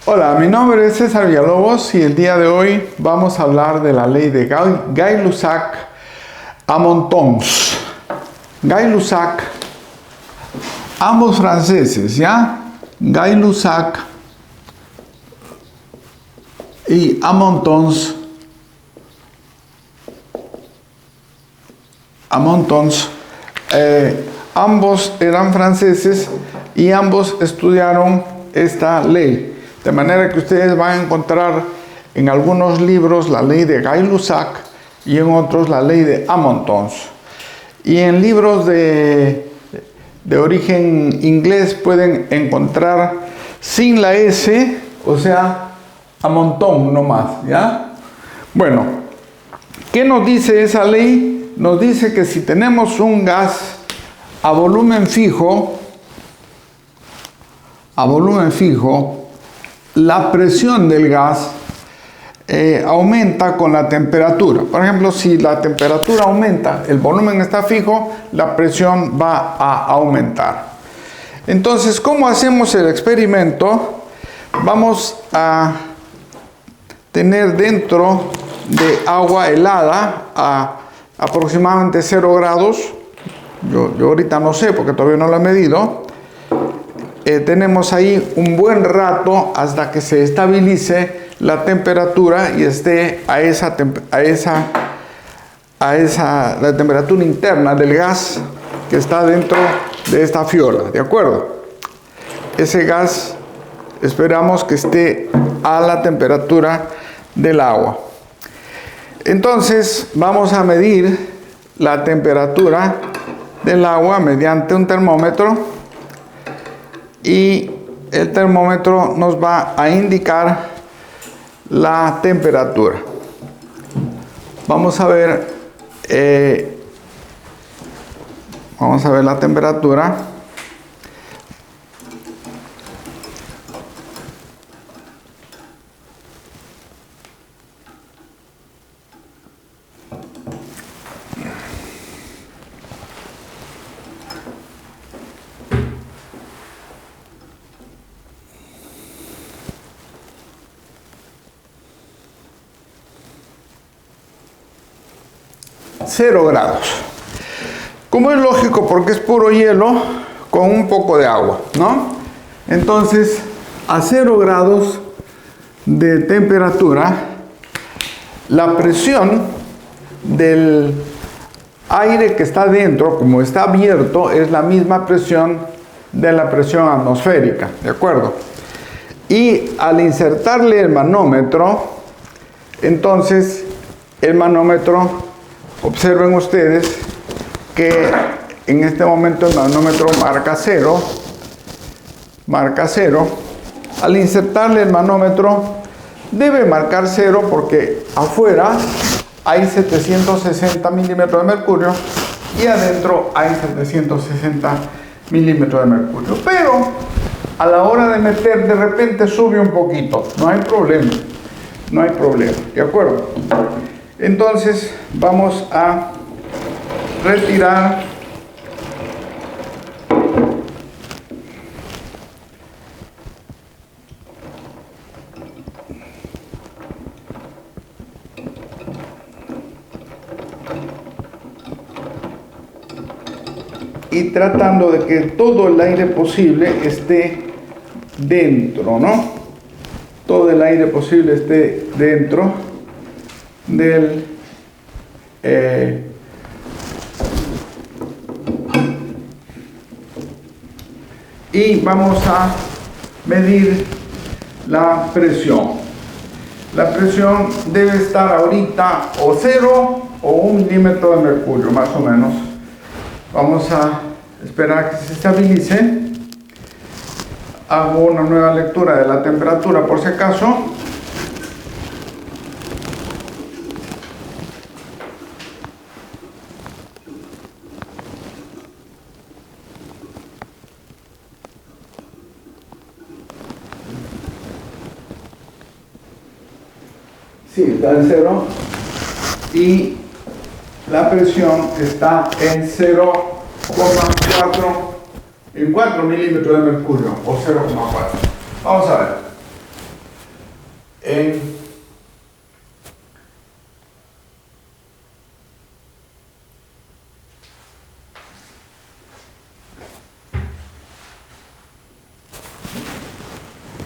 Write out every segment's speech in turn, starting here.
Hola, mi nombre es César Villalobos y el día de hoy vamos a hablar de la ley de Gay-Lussac-Amontons. Gay-Lussac, ambos franceses, ¿ya? Gay-Lussac y Amontons. Ambos eran franceses y ambos estudiaron esta ley. De manera que ustedes van a encontrar en algunos libros la ley de Gay-Lussac y en otros la ley de Amontons. Y en libros de origen inglés pueden encontrar sin la S, o sea, Amonton nomás, ¿ya? Bueno, ¿qué nos dice esa ley? Nos dice que si tenemos un gas a volumen fijo, la presión del gas aumenta con la temperatura. Por ejemplo, si la temperatura aumenta, el volumen está fijo, la presión va a aumentar. Entonces, ¿cómo hacemos el experimento? Vamos a tener dentro de agua helada a aproximadamente 0 grados. Yo ahorita no sé porque todavía no lo he medido. Tenemos ahí un buen rato hasta que se estabilice la temperatura y esté a la temperatura interna del gas que está dentro de esta fiola, ¿de acuerdo? Ese gas esperamos que esté a la temperatura del agua. Entonces vamos a medir la temperatura del agua mediante un termómetro. Y el termómetro nos va a indicar la temperatura. Vamos a ver la temperatura. Cero grados. Como es lógico, porque es puro hielo con un poco de agua, ¿no? Entonces, a 0 grados de temperatura, la presión del aire que está dentro, como está abierto, es la misma presión de la presión atmosférica, ¿de acuerdo? Y al insertarle el manómetro, entonces el manómetro, observen ustedes que en este momento el manómetro marca 0. Al insertarle el manómetro debe marcar 0 porque afuera hay 760 milímetros de mercurio y adentro hay 760 milímetros de mercurio. Pero a la hora de meter, de repente sube un poquito. No hay problema, ¿de acuerdo? Entonces vamos a retirar y tratando de que todo el aire posible esté dentro, ¿no? Todo el aire posible esté dentro del y vamos a medir la presión. La presión debe estar ahorita o 0 o 1 milímetro de mercurio, más o menos. Vamos a esperar que se estabilice. Hago una nueva lectura de la temperatura por si acaso. Sí, está en 0 y la presión está en 4 milímetros de mercurio o 0,4. Vamos a ver. en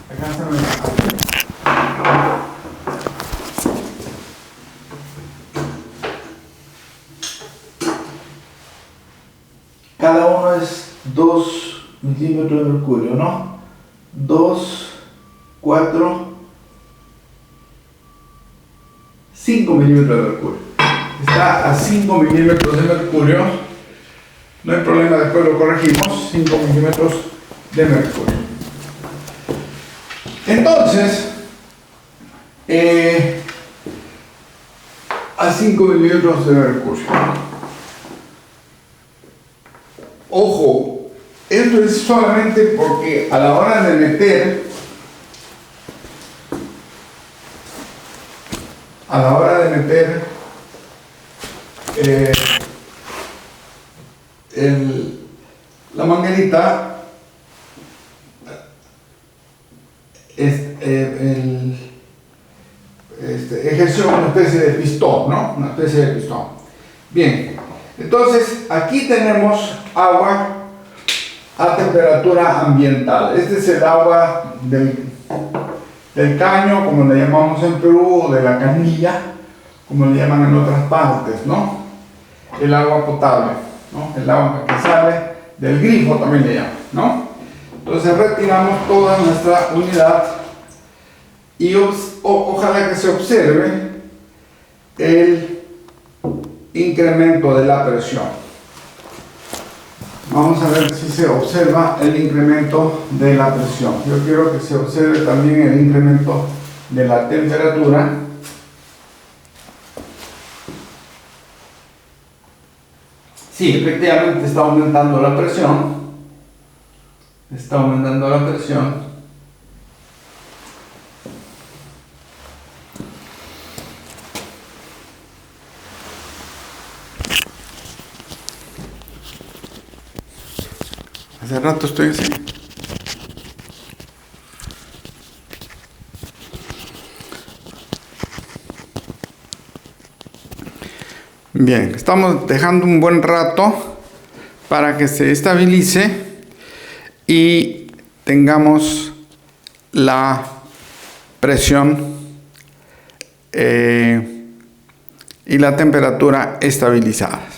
acá se me... Cada uno es 2 milímetros de mercurio, ¿no? 2, 4, 5 milímetros de mercurio. Está a 5 milímetros de mercurio. No hay problema, después lo corregimos. 5 milímetros de mercurio. Entonces, a 5 milímetros de mercurio. Ojo, esto es solamente porque a la hora de meter, la manguerita, ejerció una especie de pistón, ¿no? Una especie de pistón. Bien, entonces aquí tenemos agua a temperatura ambiental. Este es el agua del caño, como le llamamos en Perú, o de la canilla, como le llaman en otras partes, ¿no? El agua potable, ¿no? El agua que sale del grifo también le llaman, ¿no? Entonces retiramos toda nuestra unidad y ojalá que se observe el incremento de la presión. Vamos a ver si se observa el incremento de la presión. Yo quiero que se observe también el incremento de la temperatura. Sí, efectivamente está aumentando la presión. Está aumentando la presión. Hace rato estoy así. Bien, estamos dejando un buen rato para que se estabilice y tengamos la presión y la temperatura estabilizadas.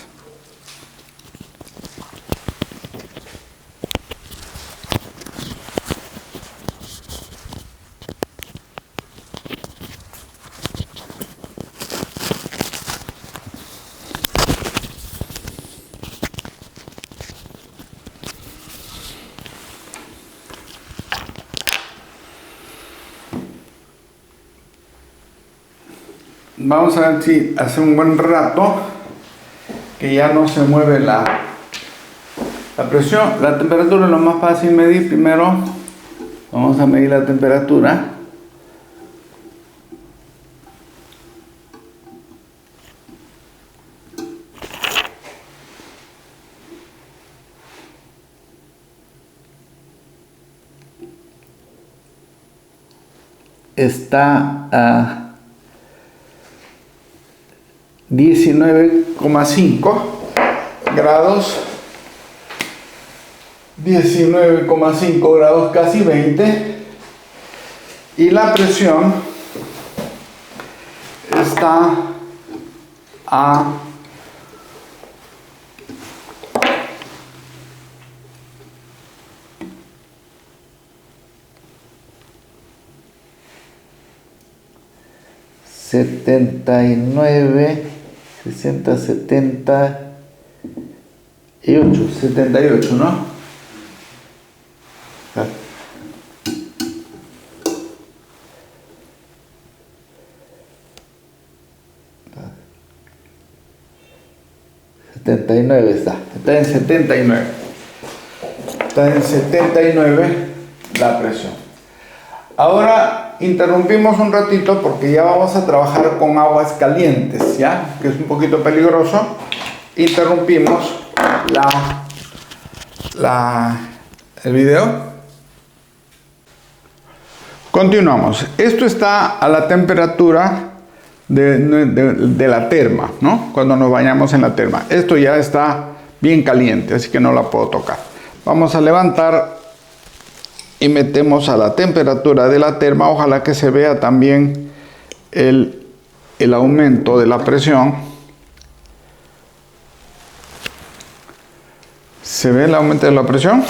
Vamos a ver si hace un buen rato que ya no se mueve la presión. La temperatura es lo más fácil medir. Primero vamos a medir la temperatura. Está a 19,5 grados, 19,5 grados, casi 20, y la presión está a 79, 60, 78, ¿no? 79 está en 79. Está en 79 la presión. Ahora interrumpimos un ratito porque ya vamos a trabajar con aguas calientes, ¿ya? Que es un poquito peligroso. Interrumpimos el video. Continuamos. Esto está a la temperatura de la terma, ¿no? Cuando nos bañamos en la terma. Esto ya está bien caliente, así que no la puedo tocar. Vamos a levantar y metemos a la temperatura de la terma. Ojalá que se vea también el aumento de la presión. ¿Se ve el aumento de la presión?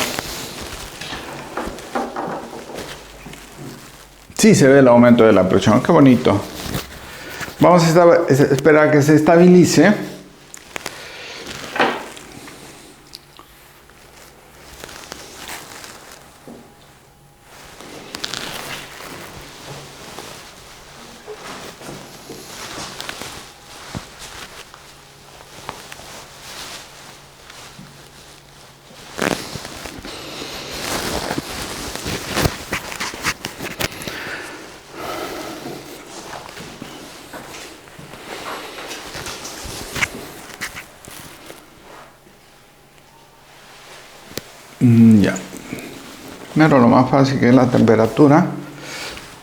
Sí, se ve el aumento de la presión. Qué bonito. Vamos a esperar a que se estabilice. Ya. Primero lo más fácil que es la temperatura.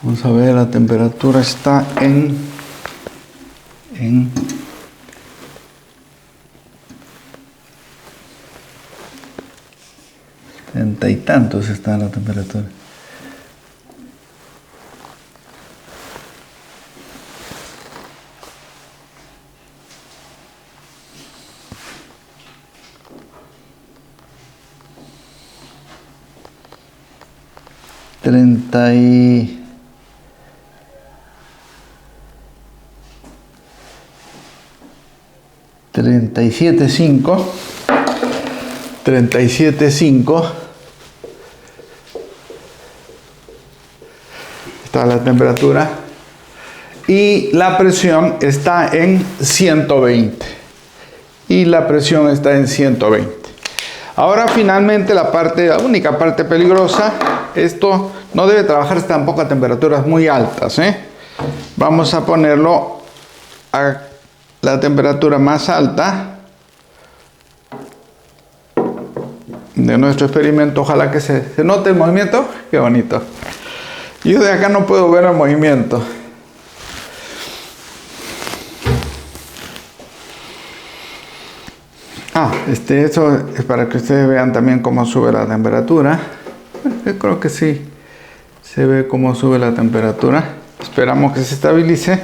Vamos a ver, la temperatura está en 70 y tantos está la temperatura. Treinta y 37,5 está la temperatura y la presión está en 120 y la presión está en 120. Ahora finalmente la única parte peligrosa, esto no debe trabajarse tampoco a temperaturas muy altas, Vamos a ponerlo a la temperatura más alta de nuestro experimento. Ojalá que se note el movimiento. Qué bonito. Yo de acá no puedo ver el movimiento. Eso es para que ustedes vean también cómo sube la temperatura. Yo creo que sí se ve cómo sube la temperatura. Esperamos que se estabilice.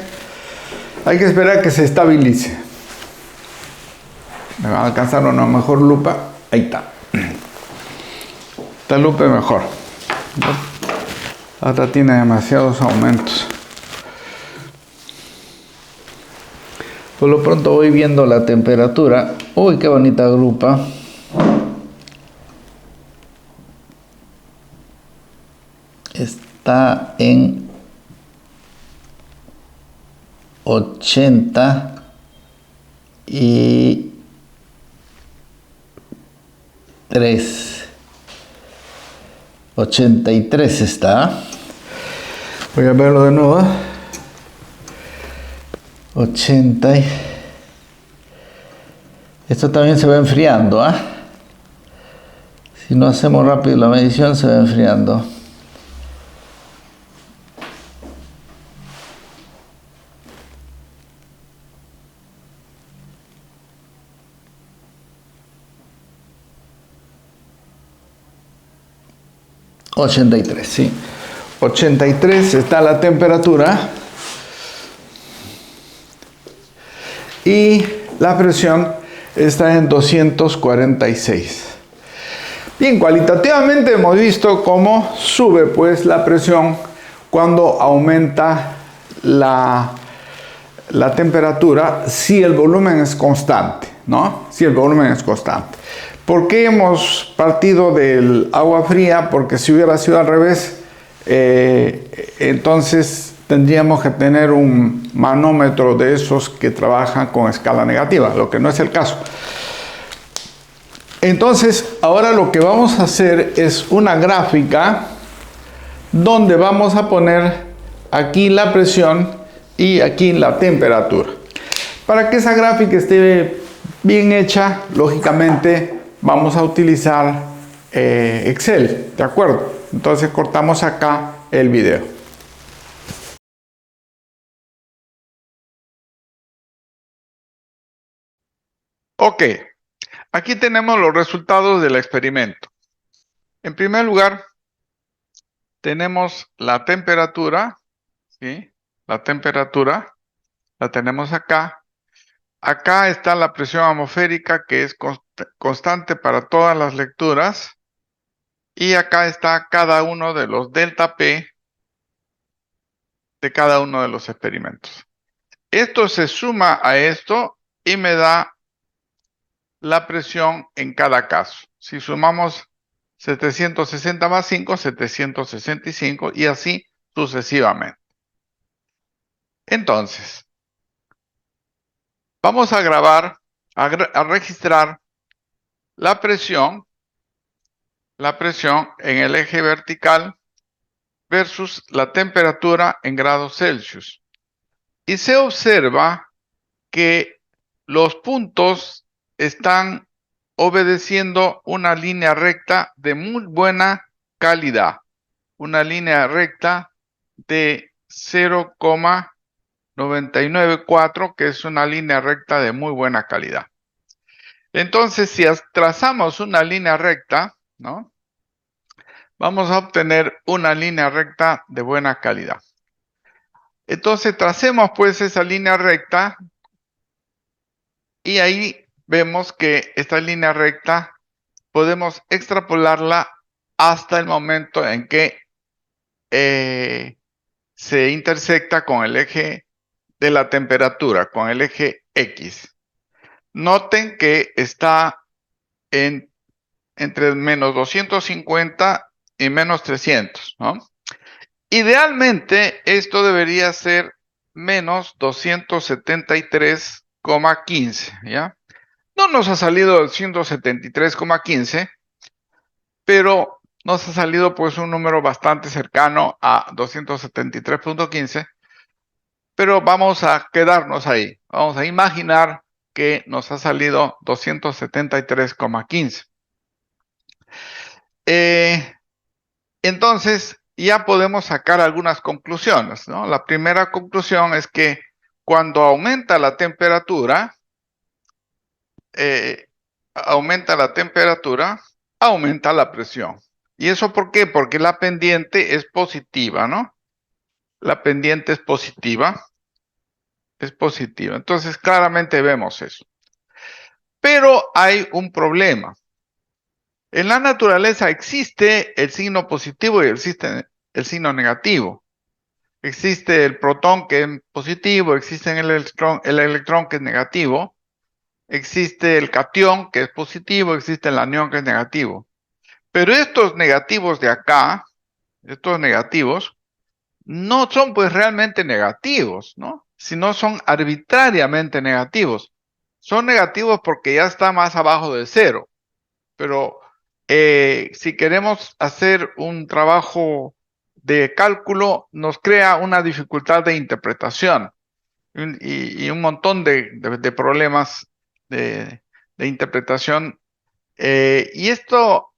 Hay que esperar a que se estabilice. Me va a alcanzar una mejor lupa. Ahí está. Esta lupa es mejor. La otra tiene demasiados aumentos. Por lo pronto voy viendo la temperatura. Uy, qué bonita lupa. Está en 83 está. Voy a verlo de nuevo. 80. Esto también se va enfriando, Si no hacemos rápido la medición, se va enfriando. $83, sí. 83 está la temperatura. Y la presión está en 246. Bien, cualitativamente hemos visto cómo sube pues la presión cuando aumenta la temperatura si el volumen es constante, ¿no? Si el volumen es constante. ¿Por qué hemos partido del agua fría? Porque si hubiera sido al revés, entonces tendríamos que tener un manómetro de esos que trabajan con escala negativa, lo que no es el caso. Entonces, ahora lo que vamos a hacer es una gráfica donde vamos a poner aquí la presión y aquí la temperatura. Para que esa gráfica esté bien hecha, lógicamente vamos a utilizar Excel, ¿de acuerdo? Entonces cortamos acá el video. Ok, aquí tenemos los resultados del experimento. En primer lugar, tenemos la temperatura, ¿sí? La temperatura la tenemos acá. Acá está la presión atmosférica, que es constante para todas las lecturas. Y acá está cada uno de los delta P de cada uno de los experimentos. Esto se suma a esto y me da la presión en cada caso. Si sumamos 760 más 5, 765 y así sucesivamente. Entonces, vamos a grabar, a registrar la presión en el eje vertical versus la temperatura en grados Celsius. Y se observa que los puntos están obedeciendo una línea recta de muy buena calidad. Una línea recta de 0,994, que es una línea recta de muy buena calidad. Entonces, si trazamos una línea recta, ¿no? Vamos a obtener una línea recta de buena calidad. Entonces, tracemos pues esa línea recta y ahí vemos que esta línea recta podemos extrapolarla hasta el momento en que se intersecta con el eje de la temperatura, con el eje X. Noten que está entre menos 250 y menos 300, ¿no? Idealmente, esto debería ser menos 273,15, ¿ya? No nos ha salido 273,15, pero nos ha salido pues un número bastante cercano a 273,15, pero vamos a quedarnos ahí. Vamos a imaginar que nos ha salido 273,15. Entonces, ya podemos sacar algunas conclusiones, ¿no? La primera conclusión es que cuando aumenta la temperatura, aumenta la presión. ¿Y eso por qué? Porque la pendiente es positiva, ¿no? La pendiente es positiva. Es positiva. Entonces, claramente vemos eso. Pero hay un problema. En la naturaleza existe el signo positivo y existe el signo negativo. Existe el protón que es positivo, existe el electrón que es negativo, existe el catión que es positivo, existe el anión que es negativo. Pero estos negativos de acá, estos negativos, no son pues realmente negativos, ¿no? Sino son arbitrariamente negativos. Son negativos porque ya está más abajo de cero. Pero si queremos hacer un trabajo de cálculo, nos crea una dificultad de interpretación y un montón de problemas de interpretación. Y esto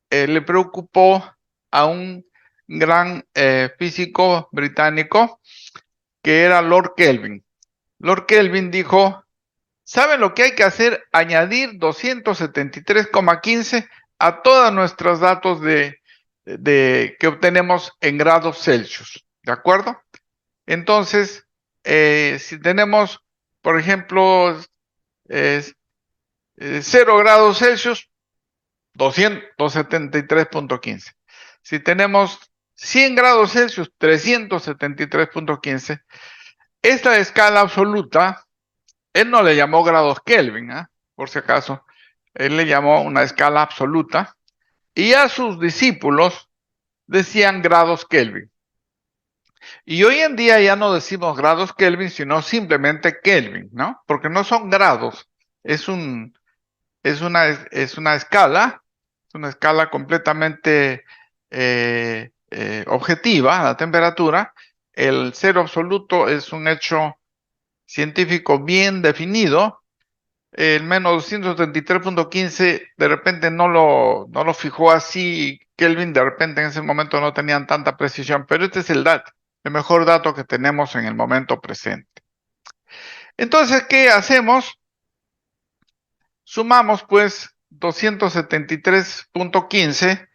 le preocupó a un gran físico británico que era Lord Kelvin. Lord Kelvin dijo, ¿saben lo que hay que hacer? Añadir 273,15 a todos nuestros datos que obtenemos en grados Celsius. ¿De acuerdo? Entonces, si tenemos, por ejemplo, 0 grados Celsius, 273,15. Si tenemos 100 grados Celsius, 373,15. Esta escala absoluta, él no le llamó grados Kelvin, por si acaso, él le llamó una escala absoluta, y a sus discípulos decían grados Kelvin. Y hoy en día ya no decimos grados Kelvin, sino simplemente Kelvin, ¿no? Porque no son grados, es una escala, es una escala completamente objetiva, la temperatura. El cero absoluto es un hecho científico bien definido. El menos 273,15 de repente no lo fijó así. Kelvin de repente en ese momento no tenían tanta precisión, pero este es el mejor dato que tenemos en el momento presente. Entonces, ¿qué hacemos? Sumamos pues 273.15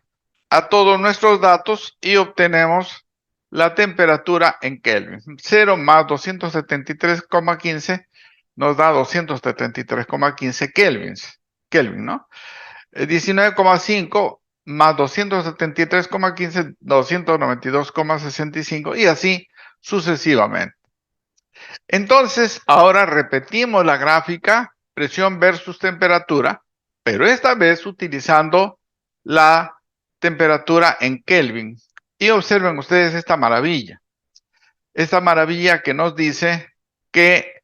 a todos nuestros datos y obtenemos la temperatura en Kelvin. 0 más 273,15 nos da 273,15 kelvins. Kelvin, ¿no? 19,5 más 273,15, 292,65 y así sucesivamente. Entonces, ahora repetimos la gráfica presión versus temperatura, pero esta vez utilizando la temperatura en Kelvin. Y observen ustedes esta maravilla que nos dice que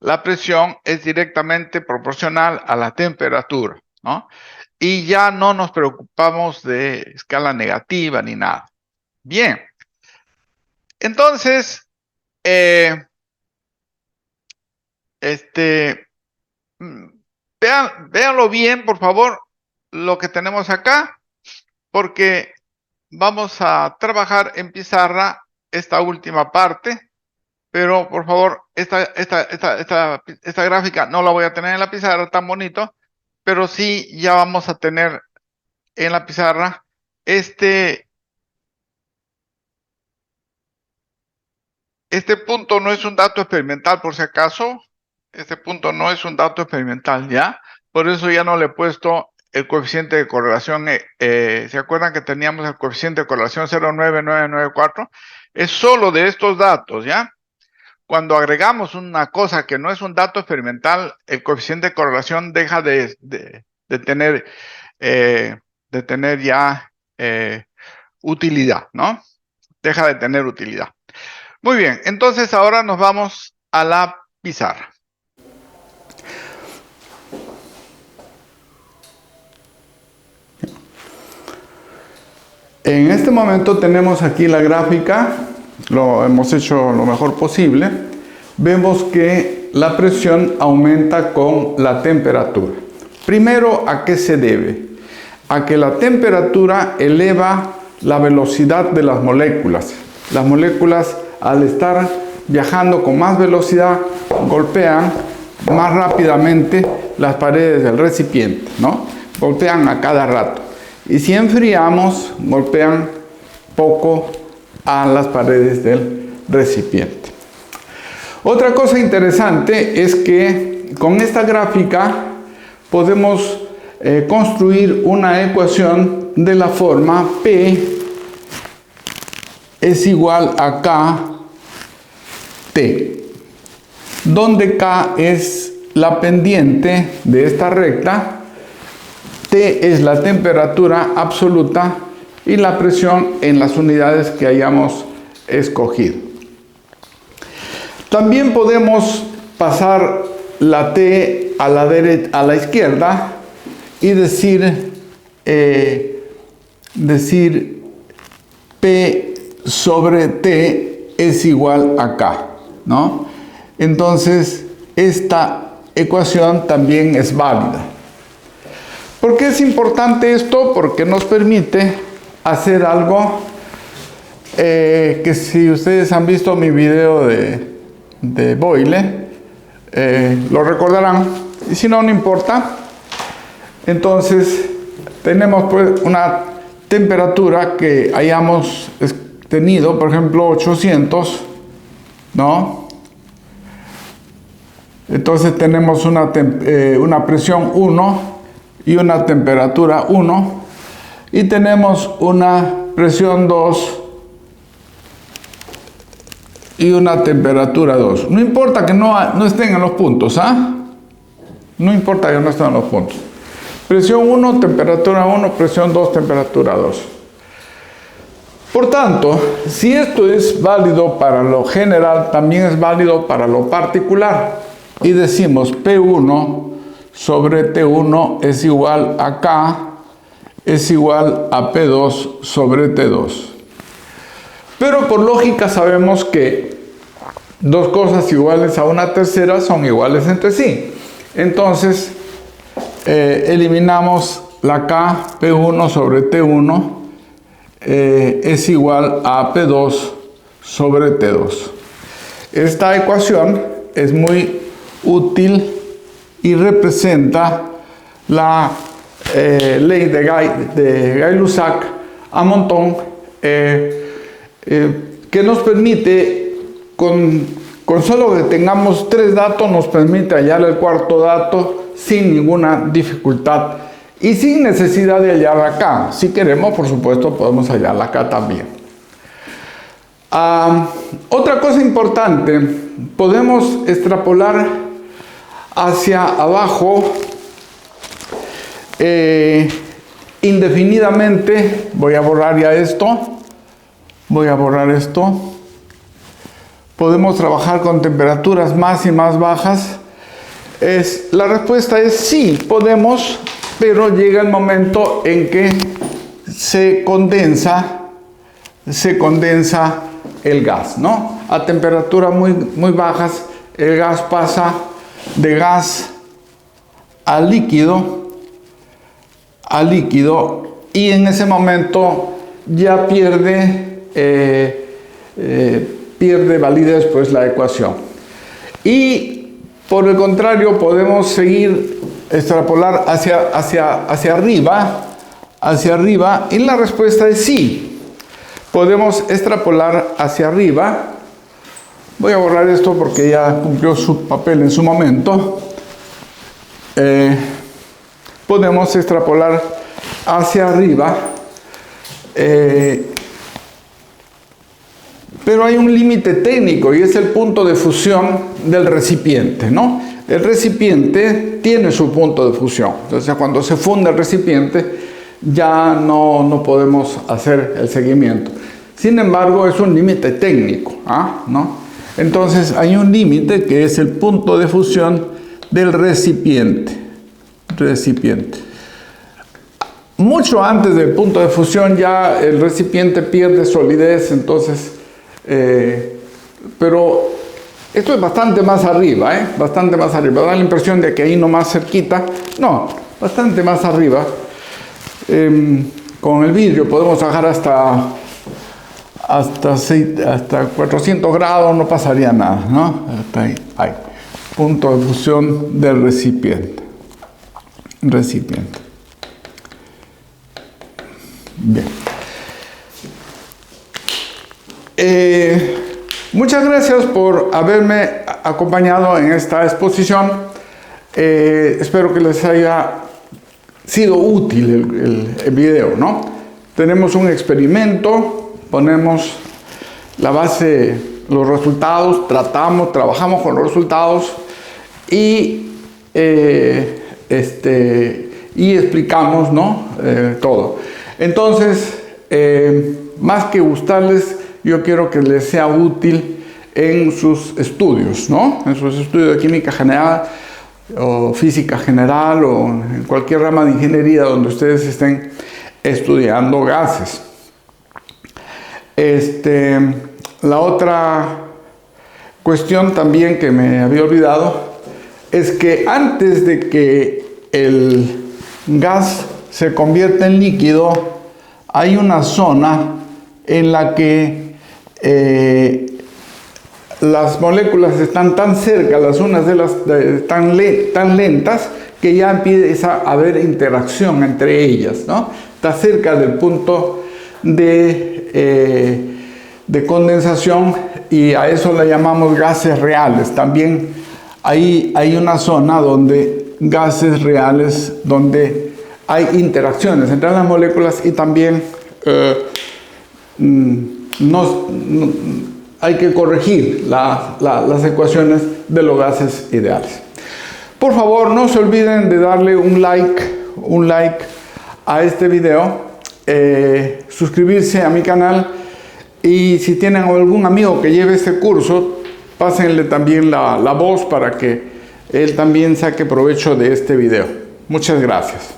la presión es directamente proporcional a la temperatura, ¿no? Y ya no nos preocupamos de escala negativa ni nada. Bien. Entonces, véanlo bien, por favor, lo que tenemos acá, porque vamos a trabajar en pizarra esta última parte, pero por favor, esta gráfica no la voy a tener en la pizarra tan bonito, pero sí ya vamos a tener en la pizarra este punto no es un dato experimental, por si acaso. Este punto no es un dato experimental, ¿ya? Por eso ya no le he puesto el coeficiente de correlación. ¿Se acuerdan que teníamos el coeficiente de correlación 0,9994? Es solo de estos datos, ¿ya? Cuando agregamos una cosa que no es un dato experimental, el coeficiente de correlación deja de tener ya utilidad, ¿no? Deja de tener utilidad. Muy bien, entonces ahora nos vamos a la pizarra. En este momento tenemos aquí la gráfica, lo hemos hecho lo mejor posible. Vemos que la presión aumenta con la temperatura. Primero, ¿a qué se debe? A que la temperatura eleva la velocidad de las moléculas. Las moléculas, al estar viajando con más velocidad, golpean más rápidamente las paredes del recipiente, ¿no? Golpean a cada rato. Y si enfriamos, golpean poco a las paredes del recipiente. Otra cosa interesante es que con esta gráfica podemos construir una ecuación de la forma P es igual a KT, donde K es la pendiente de esta recta, T es la temperatura absoluta y la presión en las unidades que hayamos escogido. También podemos pasar la T a la izquierda y decir P sobre T es igual a K, ¿no? Entonces, esta ecuación también es válida. ¿Por qué es importante esto? Porque nos permite hacer algo que si ustedes han visto mi video de Boyle, lo recordarán, y si no, no importa. Entonces, tenemos pues una temperatura que hayamos tenido, por ejemplo, 800, ¿no? Entonces tenemos una presión 1 y una temperatura 1, y tenemos una presión 2 y una temperatura 2. No importa que no estén en los puntos, ¿ah? No importa que no estén en los puntos. Presión 1, temperatura 1, presión 2, temperatura 2. Por tanto, si esto es válido para lo general, también es válido para lo particular. Y decimos P1 sobre T1 es igual a K, es igual a P2 sobre T2. Pero por lógica sabemos que dos cosas iguales a una tercera son iguales entre sí. Entonces, eliminamos la K, P1 sobre T1 es igual a P2 sobre T2. Esta ecuación es muy útil y representa la ley de Gay-Lussac a montón, que nos permite, con solo que tengamos 3 datos, nos permite hallar el cuarto dato sin ninguna dificultad y sin necesidad de hallar acá. Si queremos, por supuesto, podemos hallarla acá también. Otra cosa importante, podemos extrapolar hacia abajo indefinidamente. Voy a borrar ya esto. Voy a borrar esto. Podemos trabajar con temperaturas más y más bajas. La respuesta es sí, podemos, pero llega el momento en que se condensa el gas, ¿no? A temperaturas muy bajas, el gas pasa de gas a líquido, y en ese momento ya pierde validez pues la ecuación. Y por el contrario, podemos seguir extrapolar hacia arriba, y la respuesta es sí. Podemos extrapolar hacia arriba. Voy a borrar esto porque ya cumplió su papel en su momento. Podemos extrapolar hacia arriba, pero hay un límite técnico y es el punto de fusión del recipiente, ¿no? El recipiente tiene su punto de fusión. Entonces, cuando se funde el recipiente, ya no podemos hacer el seguimiento. Sin embargo, es un límite técnico, ¿no? Entonces, hay un límite que es el punto de fusión del recipiente. Mucho antes del punto de fusión ya el recipiente pierde solidez, entonces, pero esto es bastante más arriba, bastante más arriba. Da la impresión de que ahí nomás cerquita, no, bastante más arriba. Con el vidrio podemos bajar hasta 400 grados, no pasaría nada, ¿no? Hasta ahí, punto de fusión del recipiente. Bien. Muchas gracias por haberme acompañado en esta exposición. Espero que les haya sido útil el video, ¿no? Tenemos un experimento, ponemos la base, los resultados, trabajamos con los resultados y explicamos, ¿no? Todo. Entonces, más que gustarles, yo quiero que les sea útil en sus estudios, ¿no? En sus estudios de química general o física general o en cualquier rama de ingeniería donde ustedes estén estudiando gases. La otra cuestión también que me había olvidado es que antes de que el gas se convierta en líquido, hay una zona en la que las moléculas están tan cerca las unas de las tan lentas que ya empieza a haber interacción entre ellas, ¿no? Está cerca del punto de condensación y a eso le llamamos gases reales. También hay una zona donde gases reales, donde hay interacciones entre las moléculas y también hay que corregir las ecuaciones de los gases ideales. Por favor, no se olviden de darle un like a este video, suscribirse a mi canal y si tienen algún amigo que lleve este curso, pásenle también la voz para que él también saque provecho de este video. Muchas gracias.